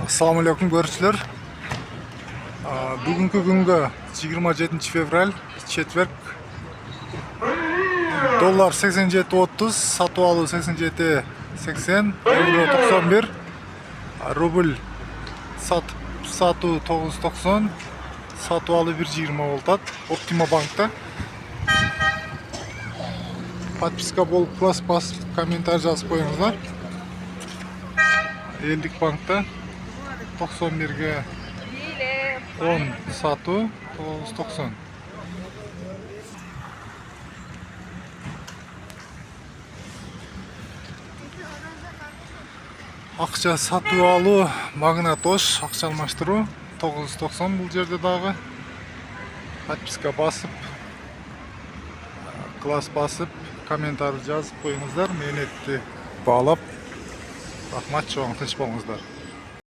Assalamu alaikum görüşler. Bugünkü günge 27 fevral, четверг. Dollar 87.30, satı alı 87.80, euro 91, rubl satı 9.90, satı alı 1.20 oldu. Optima Bank'ta. Подписка болып, басып, комментарий жазып қойыңыздар. Елдік банкта 91-ге 10 сату 9.90. Ақша сату алу, магнатош, ақша алмаштыру 9.90 бұл жерде дағы. Подписка басып, класс басып, комментарий жазып қойыңыздар. Мені бағалап, рахмат, жоғын тыныш болыңыздар.